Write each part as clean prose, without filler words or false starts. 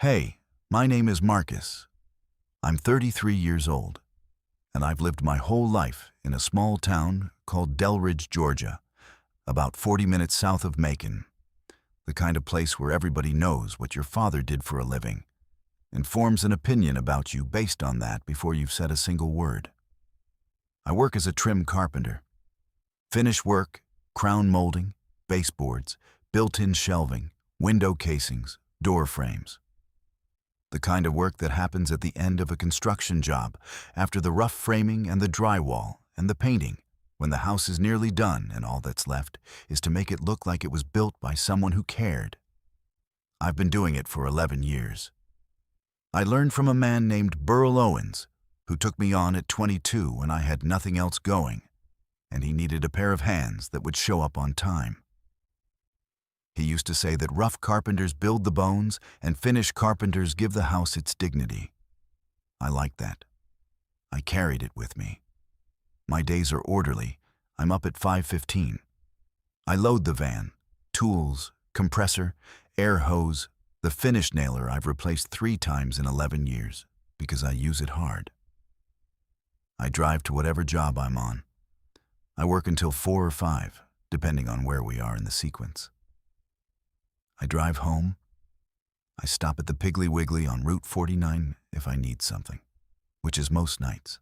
Hey, my name is Marcus. I'm 33 years old, and I've lived my whole life in a small town called Delridge, Georgia, about 40 minutes south of Macon, the kind of place where everybody knows what your father did for a living and forms an opinion about you based on that before you've said a single word. I work as a trim carpenter. Finish work, crown molding, baseboards, built-in shelving, window casings, door frames. The kind of work that happens at the end of a construction job, after the rough framing and the drywall and the painting, when the house is nearly done and all that's left is to make it look like it was built by someone who cared. I've been doing it for 11 years. I learned from a man named Burl Owens, who took me on at 22 when I had nothing else going, and he needed a pair of hands that would show up on time. He used to say that rough carpenters build the bones and finished carpenters give the house its dignity. I liked that. I carried it with me. My days are orderly. I'm up at 5:15. I load the van, tools, compressor, air hose, the finish nailer I've replaced 3 times in 11 years because I use it hard. I drive to whatever job I'm on. I work until 4 or 5, depending on where we are in the sequence. I drive home. I stop at the Piggly Wiggly on Route 49 if I need something, which is most nights.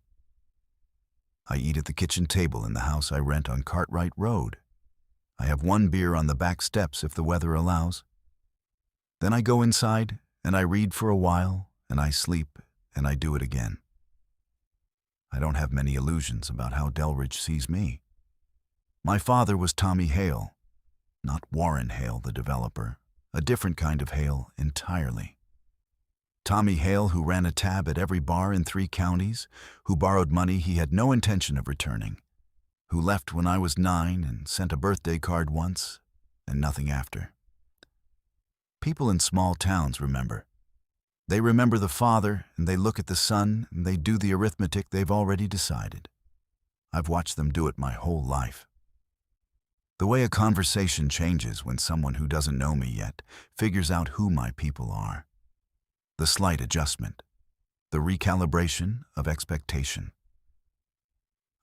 I eat at the kitchen table in the house I rent on Cartwright Road. I have 1 beer on the back steps if the weather allows. Then I go inside and I read for a while and I sleep and I do it again. I don't have many illusions about how Delridge sees me. My father was Tommy Hale, not Warren Hale, the developer. A different kind of Hale entirely. Tommy Hale, who ran a tab at every bar in 3 counties, who borrowed money he had no intention of returning, who left when I was 9 and sent a birthday card once and nothing after. People in small towns remember. They remember the father and they look at the son and they do the arithmetic they've already decided. I've watched them do it my whole life. The way a conversation changes when someone who doesn't know me yet figures out who my people are. The slight adjustment. The recalibration of expectation.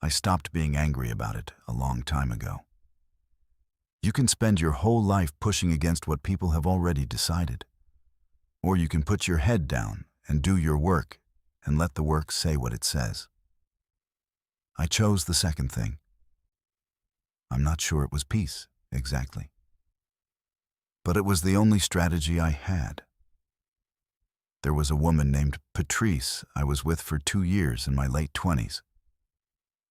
I stopped being angry about it a long time ago. You can spend your whole life pushing against what people have already decided. Or you can put your head down and do your work and let the work say what it says. I chose the second thing. I'm not sure it was peace, exactly. But it was the only strategy I had. There was a woman named Patrice I was with for 2 years in my late 20s.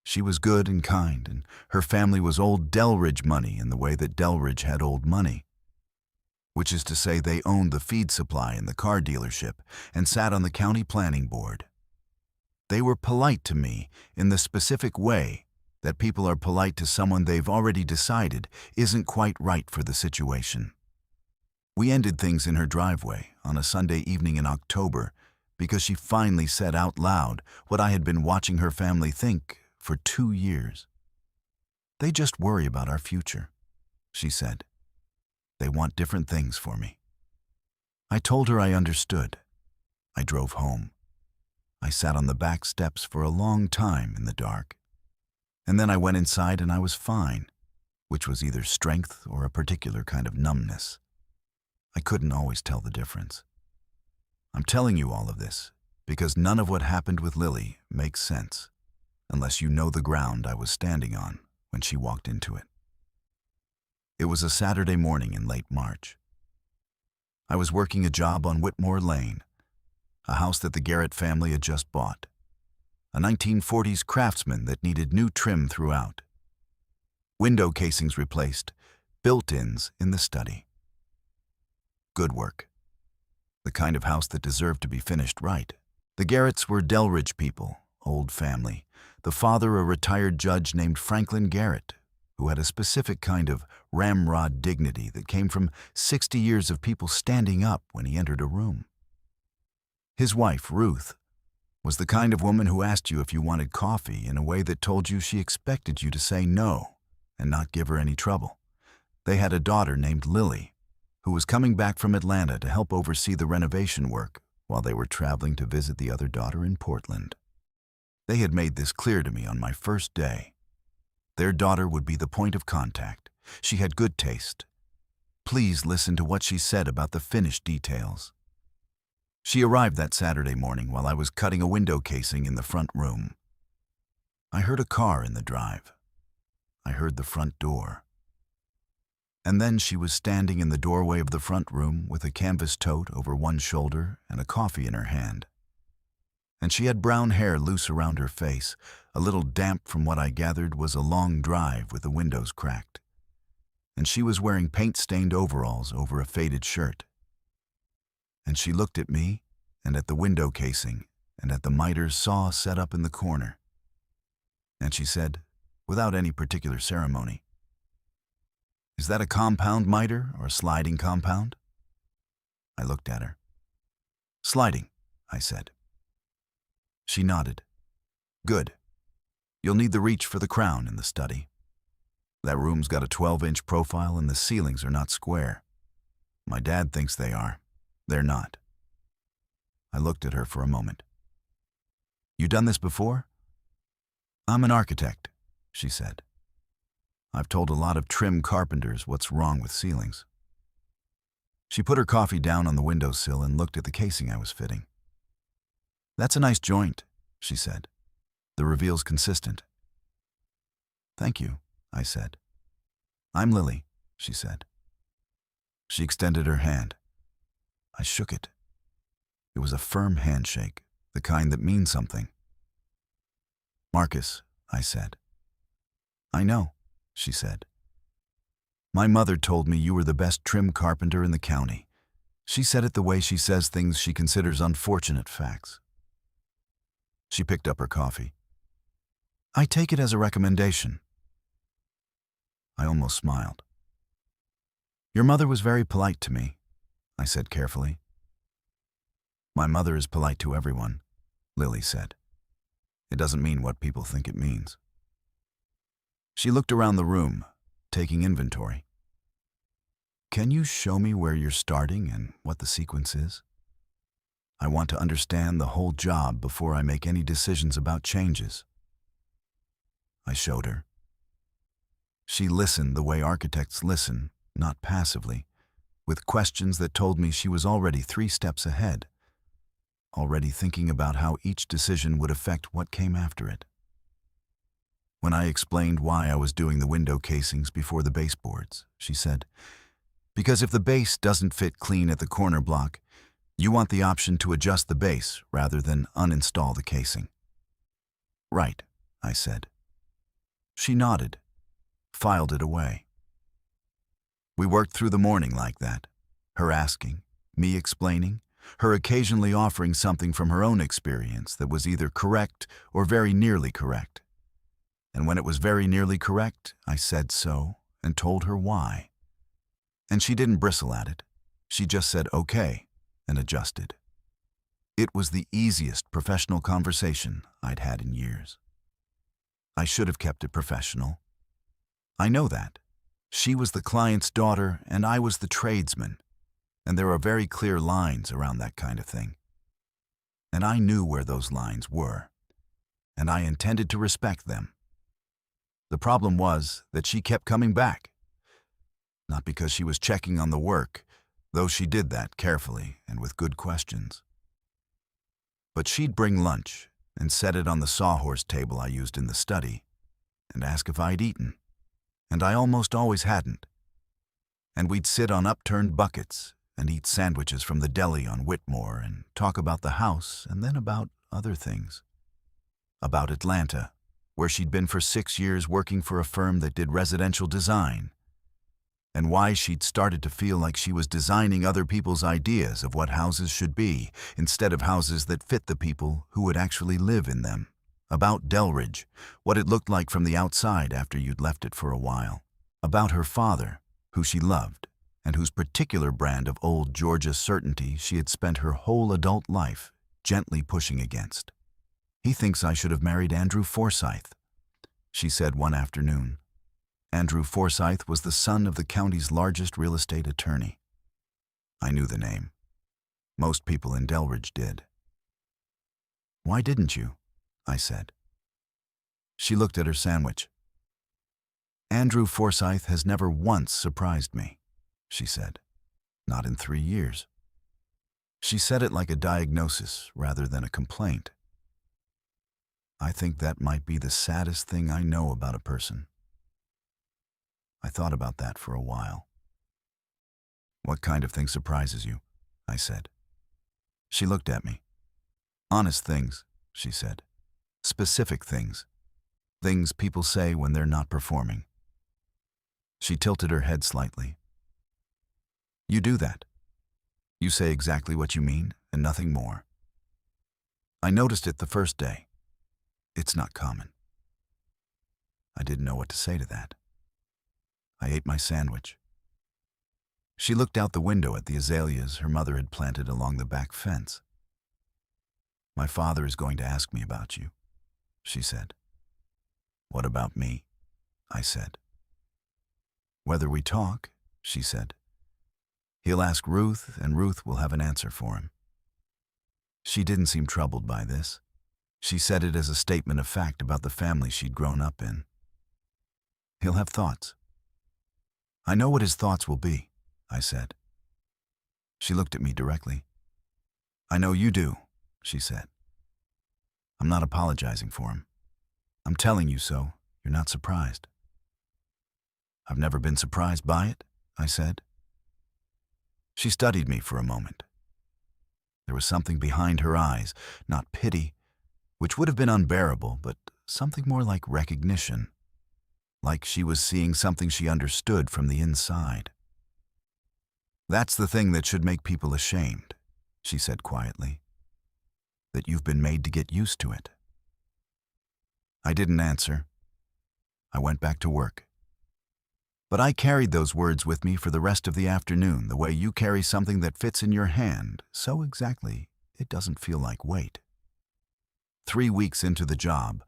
She was good and kind, and her family was old Delridge money in the way that Delridge had old money. Which is to say they owned the feed supply in the car dealership and sat on the county planning board. They were polite to me in the specific way that people are polite to someone they've already decided isn't quite right for the situation. We ended things in her driveway on a Sunday evening in October because she finally said out loud what I had been watching her family think for 2 years. They just worry about our future, she said. They want different things for me. I told her I understood. I drove home. I sat on the back steps for a long time in the dark. And then I went inside and I was fine, which was either strength or a particular kind of numbness. I couldn't always tell the difference. I'm telling you all of this because none of what happened with Lily makes sense unless you know the ground I was standing on when she walked into it. It was a Saturday morning in late March. I was working a job on Whitmore Lane, a house that the Garrett family had just bought. A 1940s Craftsman that needed new trim throughout. Window casings replaced, built-ins in the study. Good work. The kind of house that deserved to be finished right. The Garretts were Delridge people, old family. The father a retired judge named Franklin Garrett, who had a specific kind of ramrod dignity that came from 60 years of people standing up when he entered a room. His wife, Ruth, was the kind of woman who asked you if you wanted coffee in a way that told you she expected you to say no and not give her any trouble. They had a daughter named Lily, who was coming back from Atlanta to help oversee the renovation work while they were traveling to visit the other daughter in Portland. They had made this clear to me on my first day. Their daughter would be the point of contact. She had good taste. Please listen to what she said about the finished details. She arrived that Saturday morning while I was cutting a window casing in the front room. I heard a car in the drive. I heard the front door. And then she was standing in the doorway of the front room with a canvas tote over one shoulder and a coffee in her hand. And she had brown hair loose around her face, a little damp from what I gathered was a long drive with the windows cracked. And she was wearing paint-stained overalls over a faded shirt. And she looked at me and at the window casing and at the miter's saw set up in the corner. And she said, without any particular ceremony, "Is that a compound miter or a sliding compound?" I looked at her. "Sliding," I said. She nodded. "Good. You'll need the reach for the crown in the study. That room's got a 12-inch profile and the ceilings are not square. My dad thinks they are. They're not." I looked at her for a moment. "You done this before?" "I'm an architect," she said. "I've told a lot of trim carpenters what's wrong with ceilings." She put her coffee down on the windowsill and looked at the casing I was fitting. "That's a nice joint," she said. "The reveal's consistent." "Thank you," I said. "I'm Lily," she said. She extended her hand. I shook it. It was a firm handshake, the kind that means something. "Marcus," I said. "I know," she said. "My mother told me you were the best trim carpenter in the county. She said it the way she says things she considers unfortunate facts." She picked up her coffee. "I take it as a recommendation." I almost smiled. "Your mother was very polite to me," I said carefully. "My mother is polite to everyone," Lily said. "It doesn't mean what people think it means." She looked around the room, taking inventory. "Can you show me where you're starting and what the sequence is? I want to understand the whole job before I make any decisions about changes." I showed her. She listened the way architects listen, not passively, with questions that told me she was already 3 steps ahead, already thinking about how each decision would affect what came after it. When I explained why I was doing the window casings before the baseboards, she said, "Because if the base doesn't fit clean at the corner block, you want the option to adjust the base rather than uninstall the casing." "Right," I said. She nodded, filed it away. We worked through the morning like that, her asking, me explaining, her occasionally offering something from her own experience that was either correct or very nearly correct. And when it was very nearly correct, I said so and told her why. And she didn't bristle at it. She just said okay and adjusted. It was the easiest professional conversation I'd had in years. I should have kept it professional. I know that. She was the client's daughter and I was the tradesman, and there are very clear lines around that kind of thing. And I knew where those lines were, and I intended to respect them. The problem was that she kept coming back. Not because she was checking on the work, though she did that carefully and with good questions. But she'd bring lunch and set it on the sawhorse table I used in the study and ask if I'd eaten, and I almost always hadn't. And we'd sit on upturned buckets and eat sandwiches from the deli on Whitmore and talk about the house and then about other things. About Atlanta, where she'd been for 6 years working for a firm that did residential design, and why she'd started to feel like she was designing other people's ideas of what houses should be instead of houses that fit the people who would actually live in them. About Delridge, what it looked like from the outside after you'd left it for a while. About her father, who she loved, and whose particular brand of old Georgia certainty she had spent her whole adult life gently pushing against. "He thinks I should have married Andrew Forsyth," she said one afternoon. Andrew Forsyth was the son of the county's largest real estate attorney. I knew the name. Most people in Delridge did. "Why didn't you?" I said. She looked at her sandwich. "Andrew Forsyth has never once surprised me," she said. "Not in 3 years." She said it like a diagnosis rather than a complaint. I think that might be the saddest thing I know about a person. I thought about that for a while. "What kind of thing surprises you?" I said. She looked at me. "Honest things," she said. "Specific things. Things people say when they're not performing." She tilted her head slightly. "You do that. You say exactly what you mean and nothing more. I noticed it the first day. It's not common." I didn't know what to say to that. I ate my sandwich. She looked out the window at the azaleas her mother had planted along the back fence. "My father is going to ask me about you," she said. "What about me?" I said. "Whether we talk," she said. "He'll ask Ruth, and Ruth will have an answer for him." She didn't seem troubled by this. She said it as a statement of fact about the family she'd grown up in. "He'll have thoughts." "I know what his thoughts will be," I said. She looked at me directly. "I know you do," she said. "I'm not apologizing for him. I'm telling you so you're not surprised." "I've never been surprised by it," I said. She studied me for a moment. There was something behind her eyes, not pity, which would have been unbearable, but something more like recognition, like she was seeing something she understood from the inside. "That's the thing that should make people ashamed," she said quietly, "that you've been made to get used to it." I didn't answer. I went back to work. But I carried those words with me for the rest of the afternoon, the way you carry something that fits in your hand, so exactly it doesn't feel like weight. 3 weeks into the job,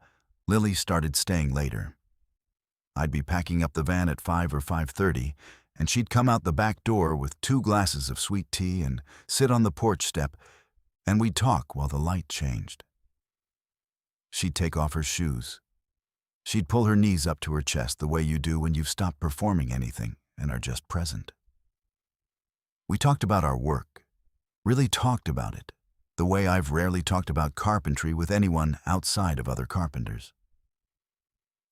Lily started staying later. I'd be packing up the van at 5 or 5:30, and she'd come out the back door with 2 glasses of sweet tea and sit on the porch step, and we'd talk while the light changed. She'd take off her shoes. She'd pull her knees up to her chest the way you do when you've stopped performing anything and are just present. We talked about our work, really talked about it, the way I've rarely talked about carpentry with anyone outside of other carpenters.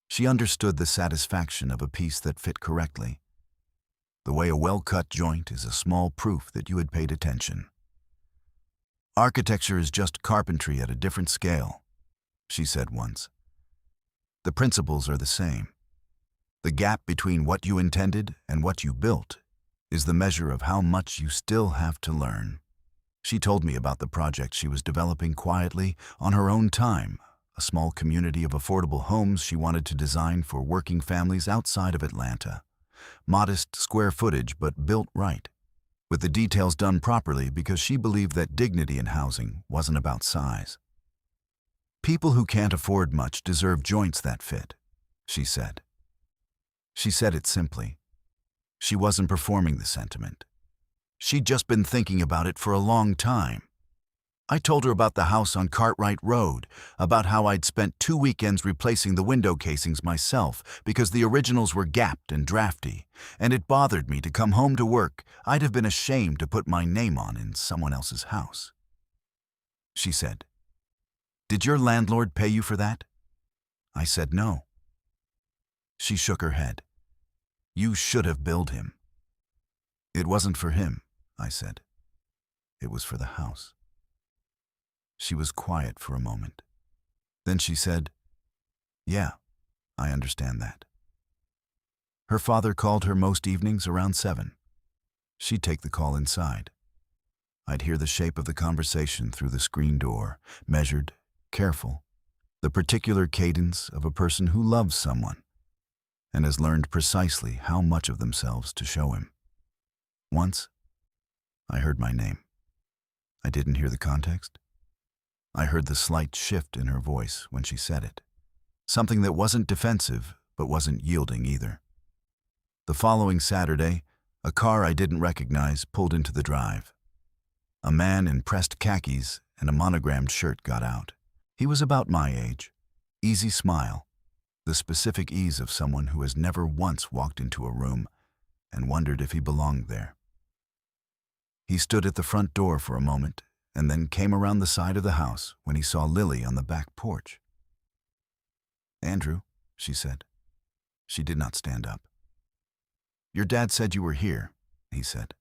She understood the satisfaction of a piece that fit correctly, the way a well-cut joint is a small proof that you had paid attention. "Architecture is just carpentry at a different scale," she said once. "The principles are the same. The gap between what you intended and what you built is the measure of how much you still have to learn." She told me about the project she was developing quietly on her own time, a small community of affordable homes she wanted to design for working families outside of Atlanta. Modest square footage, but built right, with the details done properly because she believed that dignity in housing wasn't about size. "People who can't afford much deserve joints that fit," she said. She said it simply. She wasn't performing the sentiment. She'd just been thinking about it for a long time. I told her about the house on Cartwright Road, about how I'd spent 2 weekends replacing the window casings myself because the originals were gapped and drafty, and it bothered me to come home to work I'd have been ashamed to put my name on in someone else's house. She said, "Did your landlord pay you for that?" I said no. She shook her head. "You should have billed him." "It wasn't for him," I said. "It was for the house." She was quiet for a moment. Then she said, "Yeah, I understand that." Her father called her most evenings around 7. She'd take the call inside. I'd hear the shape of the conversation through the screen door, measured, careful, the particular cadence of a person who loves someone and has learned precisely how much of themselves to show him. Once, I heard my name. I didn't hear the context. I heard the slight shift in her voice when she said it, something that wasn't defensive but wasn't yielding either. The following Saturday, A car I didn't recognize pulled into the drive. A man in pressed khakis and a monogrammed shirt got out. He was about my age. Easy smile, the specific ease of someone who has never once walked into a room and wondered if he belonged there. He stood at the front door for a moment and then came around the side of the house when he saw Lily on the back porch. "Andrew," she said. She did not stand up. "Your dad said you were here," he said.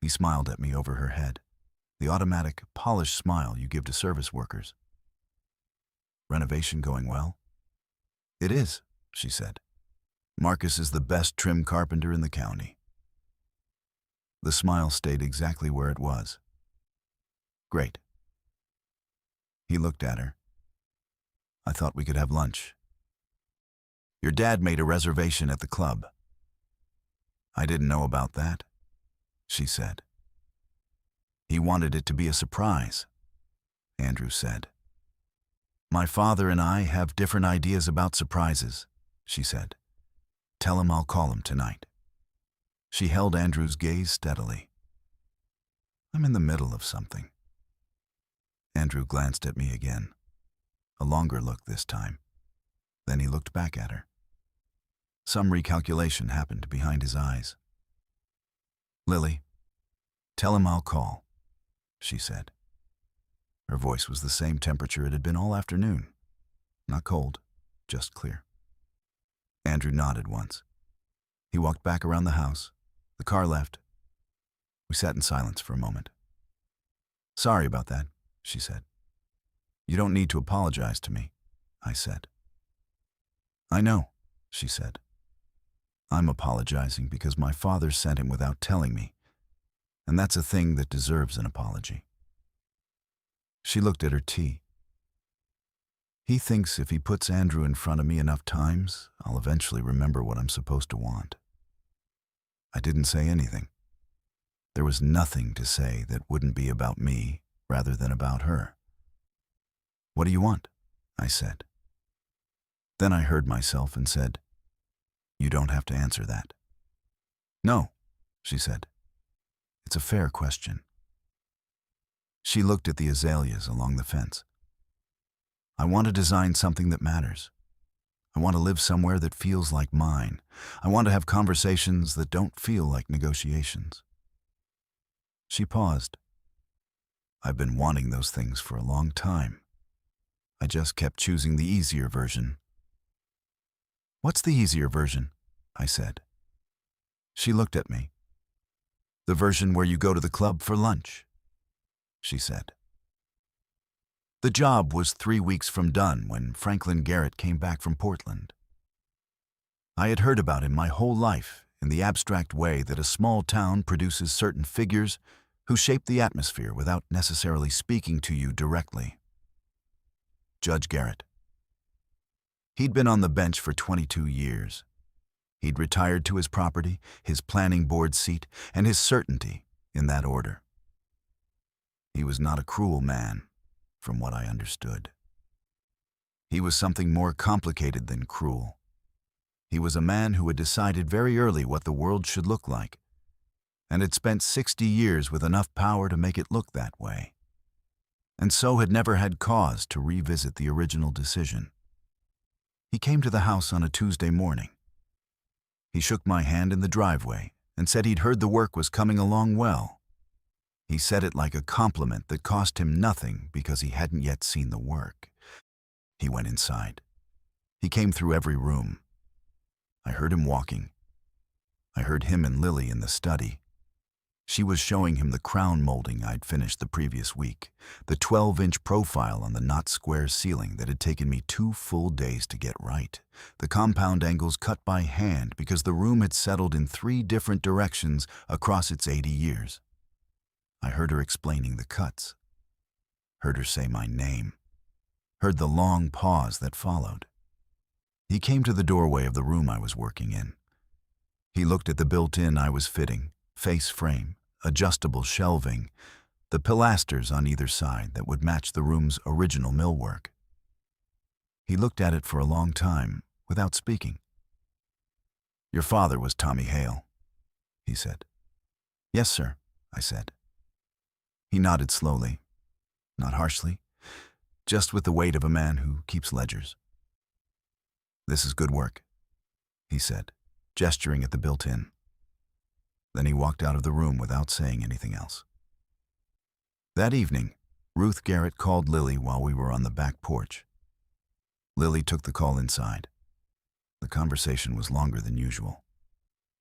He smiled at me over her head, the automatic, polished smile you give to service workers. "Renovation going well?" "It is," she said. "Marcus is the best trim carpenter in the county." The smile stayed exactly where it was. "Great." He looked at her. "I thought we could have lunch." "Your dad made a reservation at the club." "I didn't know about that," she said. "He wanted it to be a surprise," Andrew said. "My father and I have different ideas about surprises," she said. "Tell him I'll call him tonight." She held Andrew's gaze steadily. "I'm in the middle of something." Andrew glanced at me again, a longer look this time. Then he looked back at her. Some recalculation happened behind his eyes. "Lily, tell him I'll call," she said. Her voice was the same temperature it had been all afternoon. Not cold, just clear. Andrew nodded once. He walked back around the house. The car left. We sat in silence for a moment. "Sorry about that," she said. "You don't need to apologize to me," I said. "I know," she said. "I'm apologizing because my father sent him without telling me, and that's a thing that deserves an apology." She looked at her tea. "He thinks if he puts Andrew in front of me enough times, I'll eventually remember what I'm supposed to want." I didn't say anything. There was nothing to say that wouldn't be about me rather than about her. "What do you want?" I said. Then I heard myself and said, "You don't have to answer that." "No," she said. "It's a fair question." She looked at the azaleas along the fence. "I want to design something that matters. I want to live somewhere that feels like mine. I want to have conversations that don't feel like negotiations." She paused. "I've been wanting those things for a long time. I just kept choosing the easier version." "What's the easier version?" I said. She looked at me. "The version where you go to the club for lunch," she said. The job was 3 weeks from done when Franklin Garrett came back from Portland. I had heard about him my whole life in the abstract way that a small town produces certain figures who shape the atmosphere without necessarily speaking to you directly. Judge Garrett. He'd been on the bench for 22 years. He'd retired to his property, his planning board seat, and his certainty in that order. He was not a cruel man, from what I understood. He was something more complicated than cruel. He was a man who had decided very early what the world should look like, and had spent 60 years with enough power to make it look that way, and so had never had cause to revisit the original decision. He came to the house on a Tuesday morning. He shook my hand in the driveway and said he'd heard the work was coming along well. He said it like a compliment that cost him nothing because he hadn't yet seen the work. He went inside. He came through every room. I heard him walking. I heard him and Lily in the study. She was showing him the crown molding I'd finished the previous week, the 12-inch profile on the not-square ceiling that had taken me 2 full days to get right, the compound angles cut by hand because the room had settled in 3 different directions across its 80 years. I heard her explaining the cuts, heard her say my name, heard the long pause that followed. He came to the doorway of the room I was working in. He looked at the built-in I was fitting, face frame, adjustable shelving, the pilasters on either side that would match the room's original millwork. He looked at it for a long time, without speaking. "Your father was Tommy Hale," he said. Yes, sir, I said. He nodded slowly, not harshly, just with the weight of a man who keeps ledgers. This is good work, he said, gesturing at the built-in. Then he walked out of the room without saying anything else. That evening, Ruth Garrett called Lily while we were on the back porch. Lily took the call inside. The conversation was longer than usual.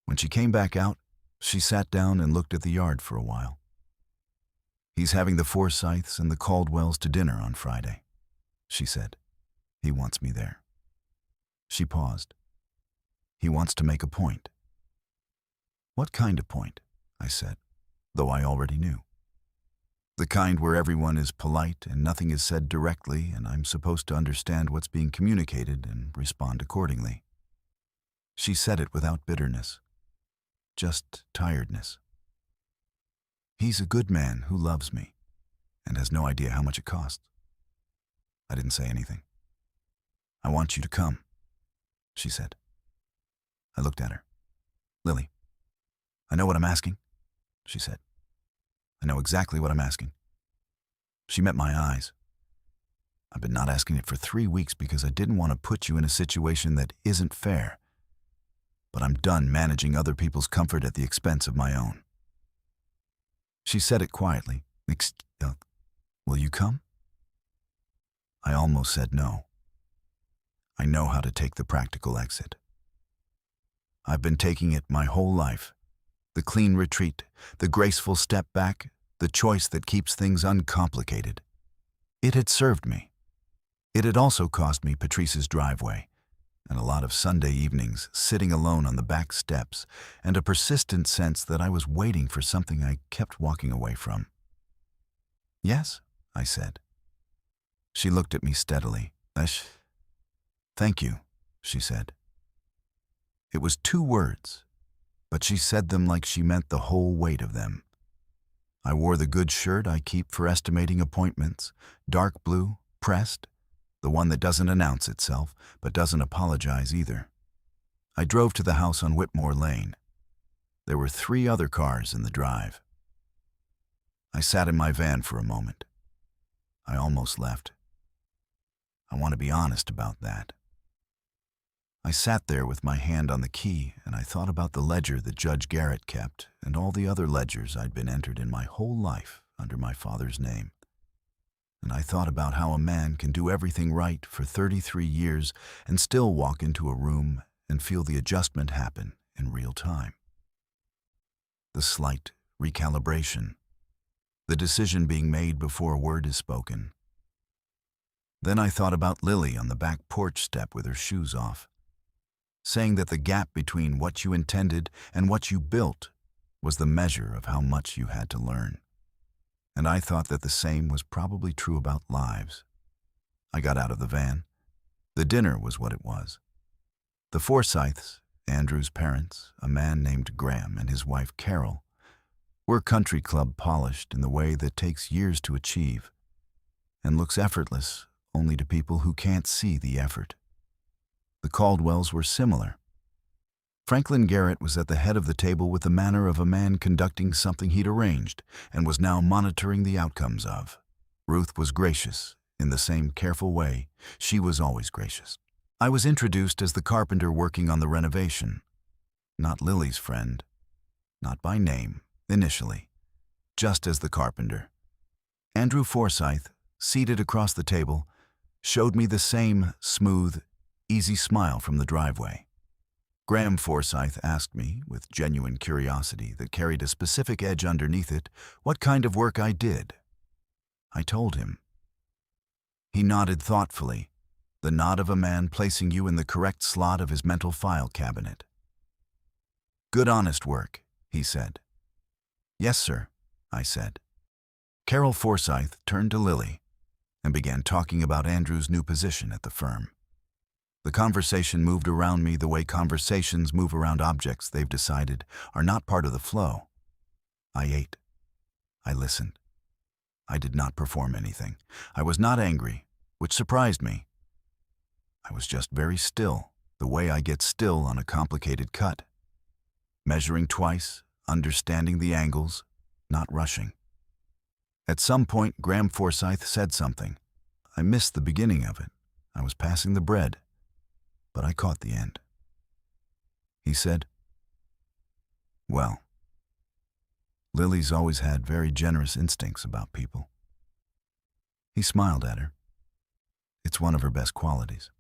When she came back out, she sat down and looked at the yard for a while. He's having the Forsyths and the Caldwells to dinner on Friday, she said. He wants me there. She paused. He wants to make a point. What kind of point? I said, though I already knew. The kind where everyone is polite and nothing is said directly and I'm supposed to understand what's being communicated and respond accordingly. She said it without bitterness, just tiredness. He's a good man who loves me and has no idea how much it costs. I didn't say anything. I want you to come, she said. I looked at her. Lily, I know what I'm asking, she said. I know exactly what I'm asking. She met my eyes. I've been not asking it for 3 weeks because I didn't want to put you in a situation that isn't fair. But I'm done managing other people's comfort at the expense of my own. She said it quietly. Will you come? I almost said no. I know how to take the practical exit. I've been taking it my whole life. The clean retreat, the graceful step back, the choice that keeps things uncomplicated. It had served me. It had also cost me Patrice's driveway, and a lot of Sunday evenings sitting alone on the back steps, and a persistent sense that I was waiting for something I kept walking away from. Yes, I said. She looked at me steadily. Thank you, she said. It was 2 words, but she said them like she meant the whole weight of them. I wore the good shirt I keep for estimating appointments, dark blue, pressed, the one that doesn't announce itself, but doesn't apologize either. I drove to the house on Whitmore Lane. There were 3 other cars in the drive. I sat in my van for a moment. I almost left. I want to be honest about that. I sat there with my hand on the key, and I thought about the ledger that Judge Garrett kept and all the other ledgers I'd been entered in my whole life under my father's name. And I thought about how a man can do everything right for 33 years and still walk into a room and feel the adjustment happen in real time. The slight recalibration, the decision being made before a word is spoken. Then I thought about Lily on the back porch step with her shoes off, saying that the gap between what you intended and what you built was the measure of how much you had to learn. And I thought that the same was probably true about lives. I got out of the van. The dinner was what it was. The Forsyths, Andrew's parents, a man named Graham and his wife Carol, were country club polished in the way that takes years to achieve and looks effortless only to people who can't see the effort. The Caldwells were similar. Franklin Garrett was at the head of the table with the manner of a man conducting something he'd arranged and was now monitoring the outcomes of. Ruth was gracious, in the same careful way she was always gracious. I was introduced as the carpenter working on the renovation, not Lily's friend, not by name, initially, just as the carpenter. Andrew Forsyth, seated across the table, showed me the same smooth, easy smile from the driveway. Graham Forsyth asked me, with genuine curiosity that carried a specific edge underneath it, what kind of work I did. I told him. He nodded thoughtfully, the nod of a man placing you in the correct slot of his mental file cabinet. Good honest work, he said. Yes, sir, I said. Carol Forsyth turned to Lily and began talking about Andrew's new position at the firm. The conversation moved around me the way conversations move around objects they've decided are not part of the flow. I ate. I listened. I did not perform anything. I was not angry, which surprised me. I was just very still, the way I get still on a complicated cut. Measuring twice, understanding the angles, not rushing. At some point, Graham Forsythe said something. I missed the beginning of it. I was passing the bread, but I caught the end. He said, "Well, Lily's always had very generous instincts about people." He smiled at her. It's one of her best qualities.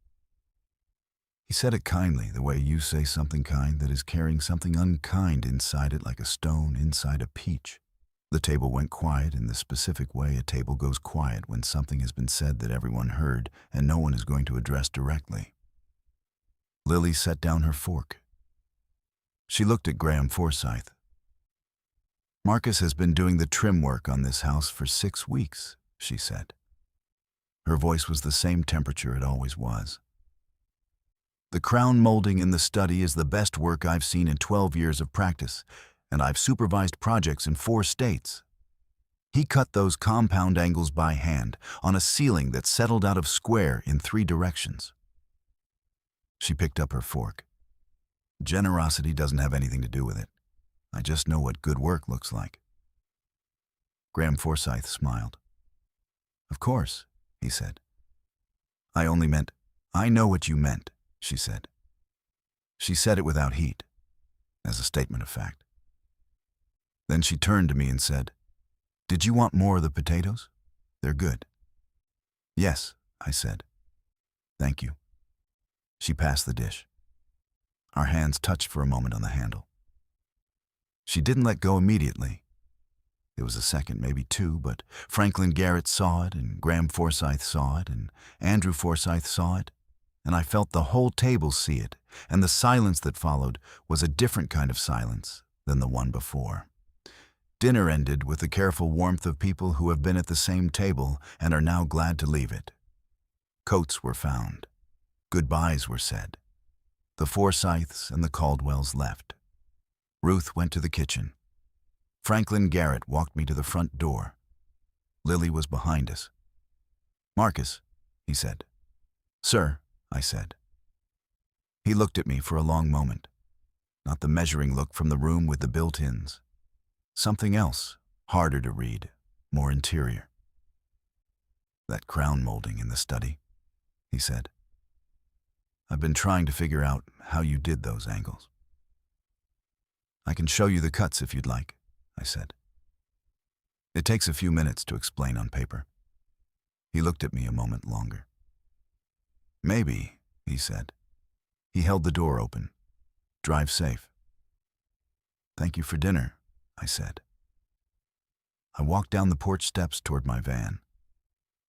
He said it kindly, the way you say something kind that is carrying something unkind inside it, like a stone inside a peach. The table went quiet in the specific way a table goes quiet when something has been said that everyone heard and no one is going to address directly. Lily set down her fork. She looked at Graham Forsythe. "Marcus has been doing the trim work on this house for 6 weeks," she said. Her voice was the same temperature it always was. "The crown molding in the study is the best work I've seen in 12 years of practice, and I've supervised projects in 4 states. He cut those compound angles by hand on a ceiling that settled out of square in 3 directions. She picked up her fork. "Generosity doesn't have anything to do with it. I just know what good work looks like." Graham Forsythe smiled. "Of course," he said. "I only meant—" "I know what you meant," she said. She said it without heat, as a statement of fact. Then she turned to me and said, "Did you want more of the potatoes? They're good." "Yes," I said. "Thank you." She passed the dish. Our hands touched for a moment on the handle. She didn't let go immediately. It was a second, maybe 2, but Franklin Garrett saw it, and Graham Forsythe saw it, and Andrew Forsythe saw it, and I felt the whole table see it, and the silence that followed was a different kind of silence than the one before. Dinner ended with the careful warmth of people who have been at the same table and are now glad to leave it. Coats were found. Goodbyes were said. The Forsythes and the Caldwells left. Ruth went to the kitchen. Franklin Garrett walked me to the front door. Lily was behind us. "Marcus," he said. "Sir," I said. He looked at me for a long moment. Not the measuring look from the room with the built-ins. Something else, harder to read, more interior. "That crown molding in the study," he said. "I've been trying to figure out how you did those angles." "I can show you the cuts if you'd like," I said. "It takes a few minutes to explain on paper." He looked at me a moment longer. "Maybe," he said. He held the door open. "Drive safe." "Thank you for dinner," I said. I walked down the porch steps toward my van.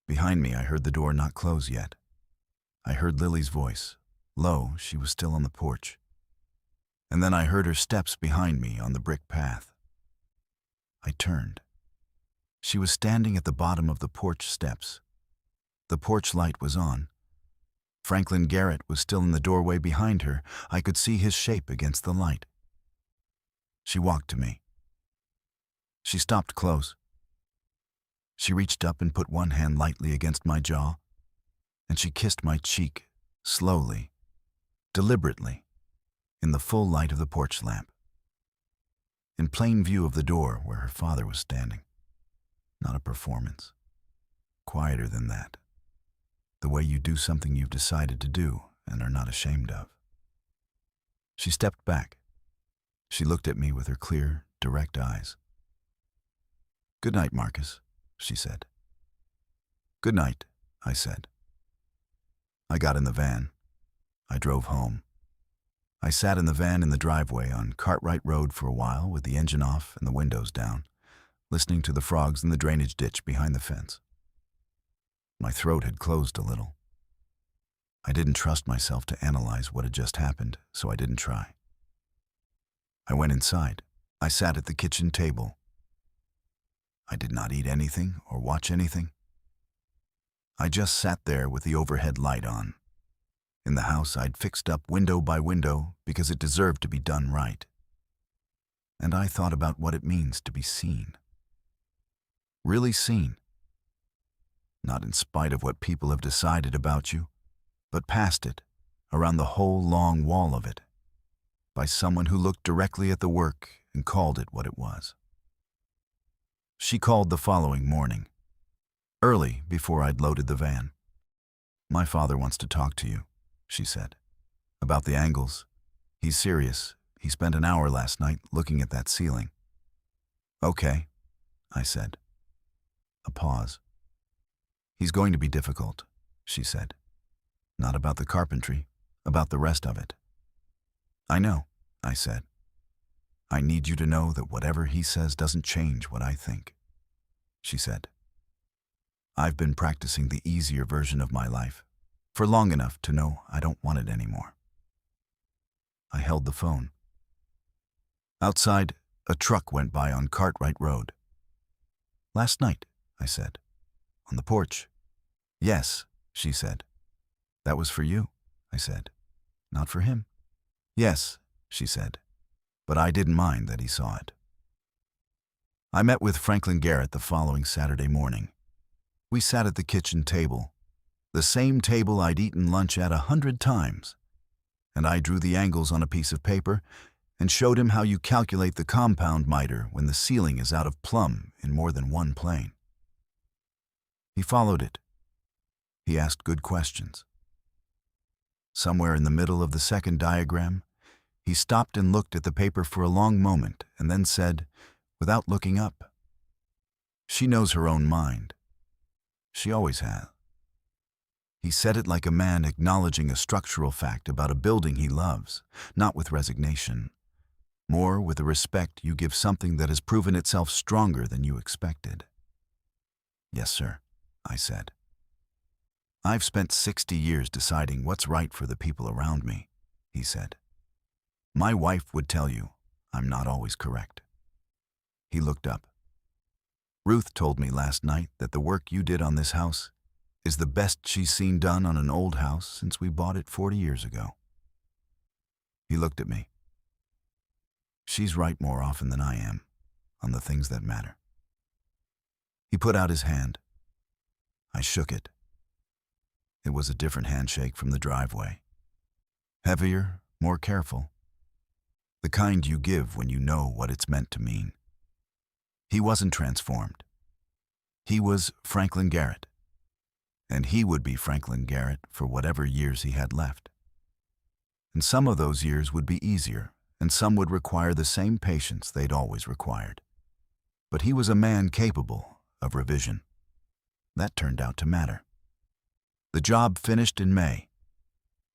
Behind me, I heard the door not close yet. I heard Lily's voice. Low, she was still on the porch. And then I heard her steps behind me on the brick path. I turned. She was standing at the bottom of the porch steps. The porch light was on. Franklin Garrett was still in the doorway behind her. I could see his shape against the light. She walked to me. She stopped close. She reached up and put one hand lightly against my jaw, and she kissed my cheek, slowly, deliberately, in the full light of the porch lamp. In plain view of the door where her father was standing. Not a performance. Quieter than that. The way you do something you've decided to do and are not ashamed of. She stepped back. She looked at me with her clear, direct eyes. "Good night, Marcus," she said. "Good night," I said. I got in the van. I drove home. I sat in the van in the driveway on Cartwright Road for a while with the engine off and the windows down, listening to the frogs in the drainage ditch behind the fence. My throat had closed a little. I didn't trust myself to analyze what had just happened, so I didn't try. I went inside. I sat at the kitchen table. I did not eat anything or watch anything. I just sat there with the overhead light on. In the house, I'd fixed up window by window because it deserved to be done right. And I thought about what it means to be seen. Really seen. Not in spite of what people have decided about you, but past it, around the whole long wall of it, by someone who looked directly at the work and called it what it was. She called the following morning, early before I'd loaded the van. "My father wants to talk to you," she said. "About the angles. He's serious. He spent an hour last night looking at that ceiling." "Okay," I said. A pause. "He's going to be difficult," she said. "Not about the carpentry, about the rest of it." "I know," I said. "I need you to know that whatever he says doesn't change what I think," she said. "I've been practicing the easier version of my life for long enough to know I don't want it anymore." I held the phone. Outside, a truck went by on Cartwright Road. "Last night," I said. "On the porch." "Yes," she said. "That was for you," I said. "Not for him." "Yes," she said. But I didn't mind that he saw it. I met with Franklin Garrett the following Saturday morning. We sat at the kitchen table, the same table I'd eaten lunch at 100 times, and I drew the angles on a piece of paper and showed him how you calculate the compound miter when the ceiling is out of plumb in more than one plane. He followed it. He asked good questions. Somewhere in the middle of the second diagram, he stopped and looked at the paper for a long moment and then said, without looking up, "She knows her own mind. She always has." He said it like a man acknowledging a structural fact about a building he loves, not with resignation, more with the respect you give something that has proven itself stronger than you expected. "Yes, sir," I said. "I've spent 60 years deciding what's right for the people around me," he said. "My wife would tell you I'm not always correct." He looked up. "Ruth told me last night that the work you did on this house is the best she's seen done on an old house since we bought it 40 years ago." He looked at me. "She's right more often than I am on the things that matter." He put out his hand. I shook it. It was a different handshake from the driveway. Heavier, more careful. The kind you give when you know what it's meant to mean. He wasn't transformed. He was Franklin Garrett. And he would be Franklin Garrett for whatever years he had left. And some of those years would be easier, and some would require the same patience they'd always required. But he was a man capable of revision. That turned out to matter. The job finished in May.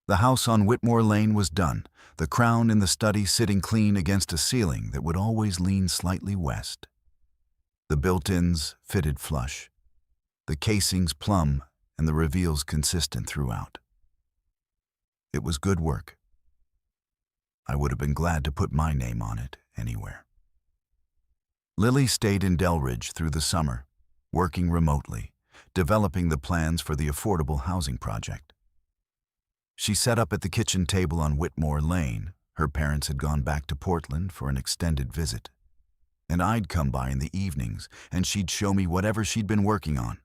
The house on Whitmore Lane was done, the crown in the study sitting clean against a ceiling that would always lean slightly west. The built-ins fitted flush, the casings plumb, and the reveals consistent throughout. It was good work. I would have been glad to put my name on it anywhere. Lily stayed in Delridge through the summer, working remotely, developing the plans for the affordable housing project. She sat up at the kitchen table on Whitmore Lane. Her parents had gone back to Portland for an extended visit. And I'd come by in the evenings, and she'd show me whatever she'd been working on,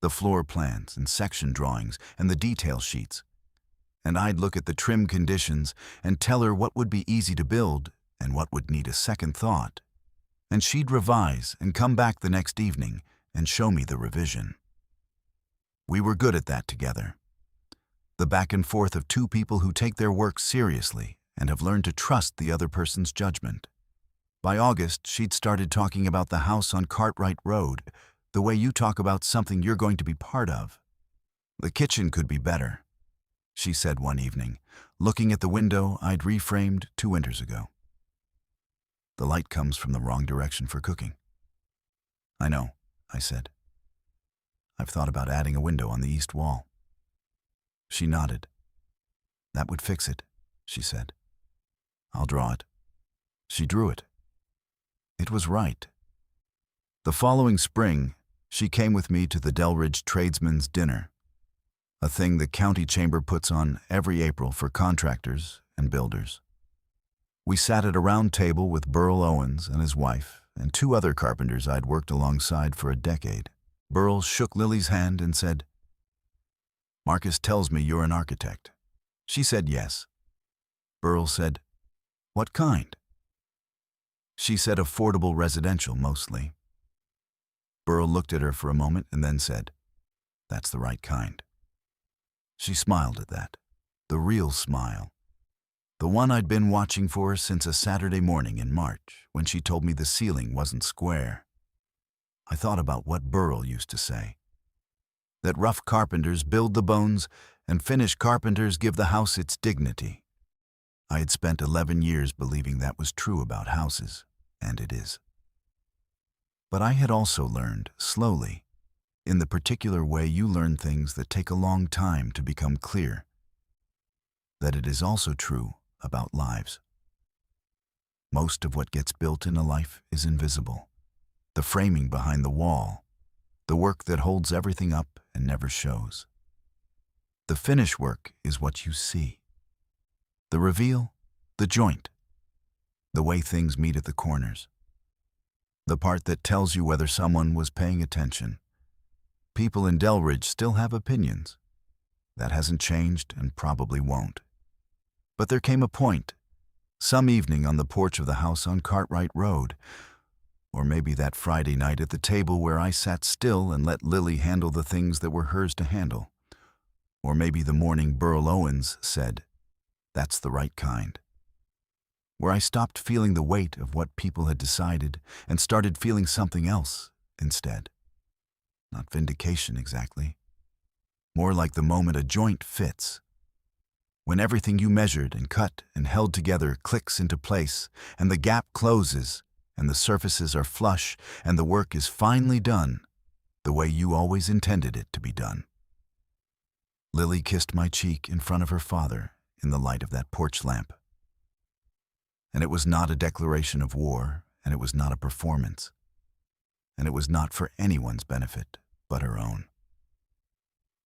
the floor plans and section drawings and the detail sheets. And I'd look at the trim conditions and tell her what would be easy to build and what would need a second thought. And she'd revise and come back the next evening and show me the revision. We were good at that together. The back and forth of two people who take their work seriously and have learned to trust the other person's judgment. By August, she'd started talking about the house on Cartwright Road, the way you talk about something you're going to be part of. "The kitchen could be better," she said one evening, looking at the window I'd reframed 2 winters ago. "The light comes from the wrong direction for cooking." "I know," I said. "I've thought about adding a window on the east wall." She nodded. "That would fix it," she said. "I'll draw it." She drew it. It was right. The following spring, she came with me to the Delridge Tradesmen's Dinner, a thing the county chamber puts on every April for contractors and builders. We sat at a round table with Burl Owens and his wife and 2 other carpenters I'd worked alongside for a decade. Burl shook Lily's hand and said, "Marcus tells me you're an architect." She said yes. Burl said, "What kind?" She said affordable residential mostly. Burl looked at her for a moment and then said, "That's the right kind." She smiled at that, the real smile, the one I'd been watching for since a Saturday morning in March when she told me the ceiling wasn't square. I thought about what Burl used to say, that rough carpenters build the bones and finished carpenters give the house its dignity. I had spent 11 years believing that was true about houses, and it is. But I had also learned, slowly, in the particular way you learn things that take a long time to become clear, that it is also true about lives. Most of what gets built in a life is invisible. The framing behind the wall, the work that holds everything up and never shows. The finish work is what you see. The reveal, the joint, the way things meet at the corners. The part that tells you whether someone was paying attention. People in Delridge still have opinions. That hasn't changed and probably won't. But there came a point, some evening on the porch of the house on Cartwright Road, or maybe that Friday night at the table where I sat still and let Lily handle the things that were hers to handle. Or maybe the morning Burl Owens said, "That's the right kind." Where I stopped feeling the weight of what people had decided and started feeling something else instead. Not vindication exactly. More like the moment a joint fits. When everything you measured and cut and held together clicks into place and the gap closes and the surfaces are flush and the work is finally done the way you always intended it to be done. Lily kissed my cheek in front of her father in the light of that porch lamp. And it was not a declaration of war, and it was not a performance, and it was not for anyone's benefit but her own.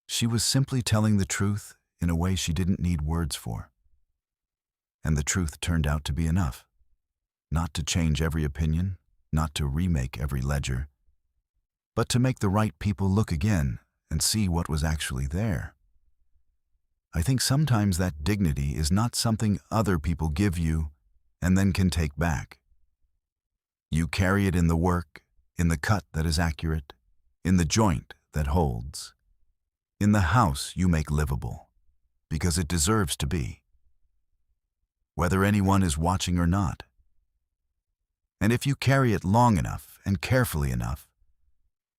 She was simply telling the truth in a way she didn't need words for. And the truth turned out to be enough. Not to change every opinion, not to remake every ledger, but to make the right people look again and see what was actually there. I think sometimes that dignity is not something other people give you and then can take back. You carry it in the work, in the cut that is accurate, in the joint that holds, in the house you make livable, because it deserves to be, whether anyone is watching or not. And if you carry it long enough and carefully enough,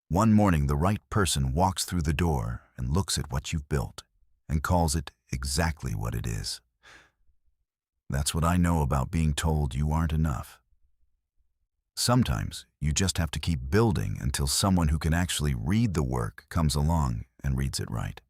one morning the right person walks through the door and looks at what you've built and calls it exactly what it is. That's what I know about being told you aren't enough. Sometimes you just have to keep building until someone who can actually read the work comes along and reads it right.